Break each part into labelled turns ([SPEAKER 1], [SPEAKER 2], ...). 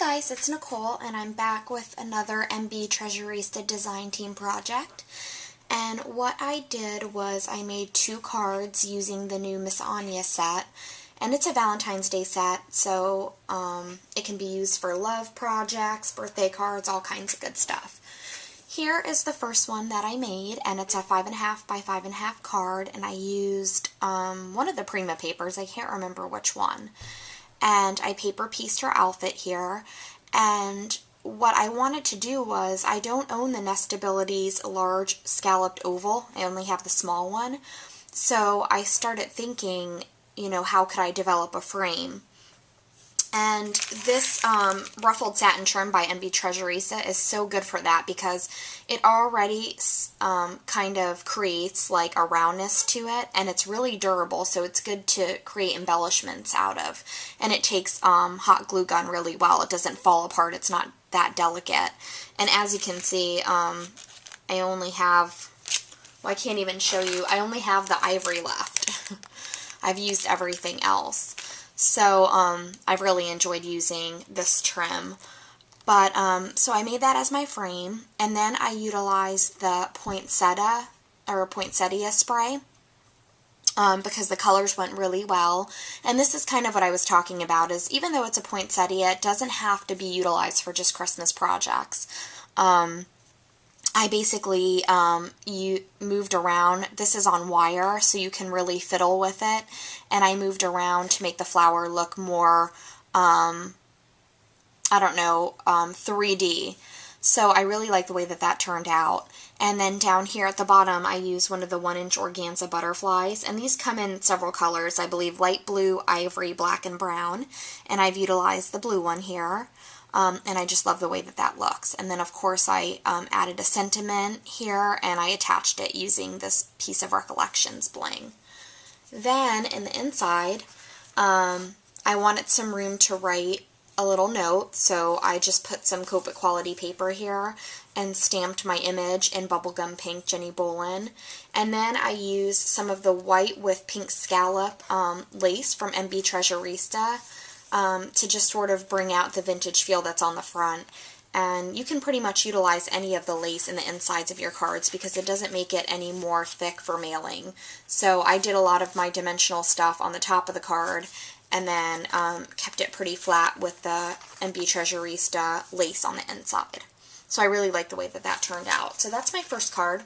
[SPEAKER 1] guys, it's Nicole and I'm back with another MB Treasurista design team project. And what I did was I made 2 cards using the new Miss Anya set. And it's a Valentine's Day set, so it can be used for love projects, birthday cards, all kinds of good stuff. Here is the first one that I made, and it's a 5.5 by 5.5 card, and I used one of the Prima papers, I can't remember which one. And I paper pieced her outfit here, and what I wanted to do was, I don't own the Nestability's large scalloped oval, I only have the small one, so I started thinking, you know, how could I develop a frame? And this ruffled satin trim by MB Treasurista is so good for that because it already kind of creates like a roundness to it, and it's really durable, so it's good to create embellishments out of. And it takes hot glue gun really well. It doesn't fall apart. It's not that delicate. And as you can see, I only have, well, I can't even show you. I only have the ivory left. I've used everything else. So, I've really enjoyed using this trim. But, so I made that as my frame, and then I utilized the poinsettia spray, because the colors went really well. And this is kind of what I was talking about, is even though it's a poinsettia, it doesn't have to be utilized for just Christmas projects. I basically moved around. This is on wire, so you can really fiddle with it. And I moved around to make the flower look more, I don't know, 3D. So I really like the way that that turned out. And then down here at the bottom, I used one of the 1-inch organza butterflies. And these come in several colors, I believe light blue, ivory, black, and brown. And I've utilized the blue one here. And I just love the way that that looks. And then, of course, I added a sentiment here, and I attached it using this piece of Recollections bling. Then, in the inside, I wanted some room to write a little note, so I just put some Copic quality paper here and stamped my image in bubblegum pink Jenny Bolin. And then I used some of the white with pink scallop lace from MB Treasurista. To just sort of bring out the vintage feel that's on the front. And you can pretty much utilize any of the lace in the insides of your cards because it doesn't make it any more thick for mailing. So I did a lot of my dimensional stuff on the top of the card and then kept it pretty flat with the MB Treasurista lace on the inside. So I really like the way that that turned out. So that's my first card.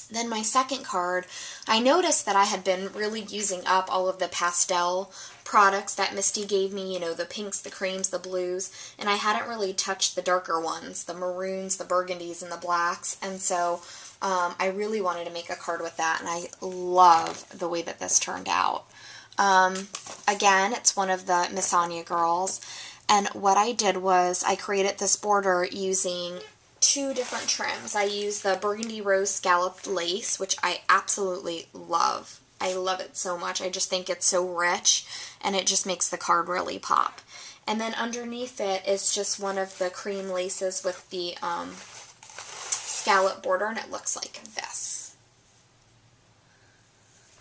[SPEAKER 1] Then my second card, I noticed that I had been really using up all of the pastel products that Misty gave me, you know, the pinks, the creams, the blues, and I hadn't really touched the darker ones, the maroons, the burgundies, and the blacks, and so I really wanted to make a card with that, and I love the way that this turned out. Again, it's one of the Miss Anya girls, and what I did was I created this border using 2 different trims. I used the burgundy rose scalloped lace, which I absolutely love. I love it so much. I just think it's so rich, and it just makes the card really pop. And then underneath it is just one of the cream laces with the scallop border, and it looks like this.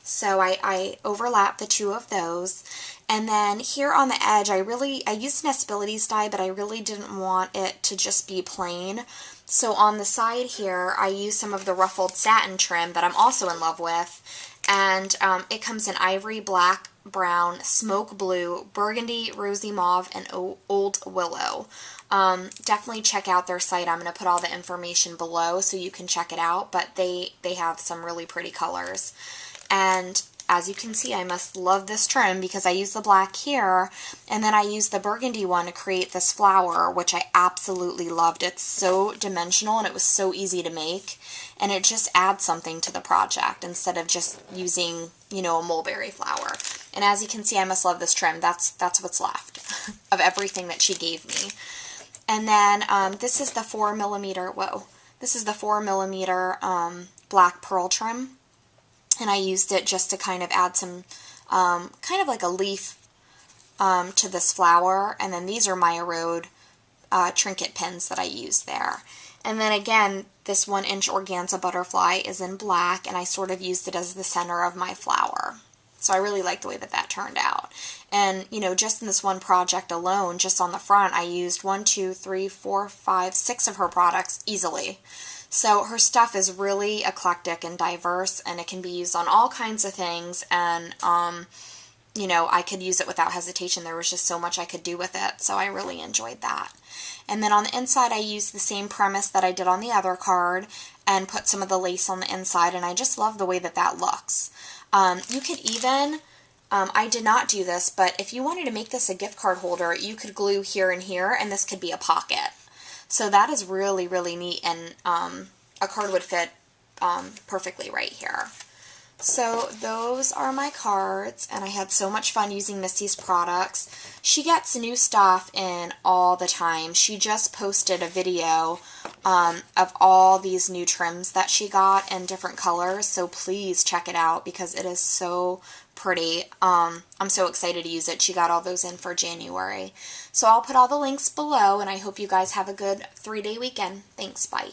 [SPEAKER 1] So I overlapped the 2 of those. And then here on the edge, I used Nestability's die, but I really didn't want it to just be plain. So on the side here, I used some of the ruffled satin trim that I'm also in love with. And it comes in ivory, black, brown, smoke blue, burgundy, rosy mauve, and old willow. Definitely check out their site. I'm going to put all the information below so you can check it out. But they have some really pretty colors. And as you can see, I must love this trim because I used the black here, and then I used the burgundy one to create this flower, which I absolutely loved. It's so dimensional, and it was so easy to make, and it just adds something to the project instead of just using, you know, a mulberry flower. And as you can see, I must love this trim. That's what's left of everything that she gave me. And then this is the 4mm, this is the 4mm black pearl trim. And I used it just to kind of add some, kind of like a leaf to this flower. And then these are Maya Road trinket pins that I used there. And then again, this 1-inch organza butterfly is in black, and I sort of used it as the center of my flower. So I really like the way that that turned out. And, you know, just in this one project alone, just on the front, I used 1, 2, 3, 4, 5, 6 of her products easily. So her stuff is really eclectic and diverse, and it can be used on all kinds of things, and, you know, I could use it without hesitation. There was just so much I could do with it, so I really enjoyed that. And then on the inside, I used the same premise that I did on the other card and put some of the lace on the inside, and I just love the way that that looks. You could even, I did not do this, but if you wanted to make this a gift card holder, you could glue here and here, and this could be a pocket. So that is really, really neat, and a card would fit perfectly right here. So those are my cards, and I had so much fun using Misty's products. She gets new stuff in all the time. She just posted a video of all these new trims that she got in different colors, so please check it out because it is so pretty. I'm so excited to use it. She got all those in for January. So I'll put all the links below, and I hope you guys have a good 3-day weekend. Thanks, bye.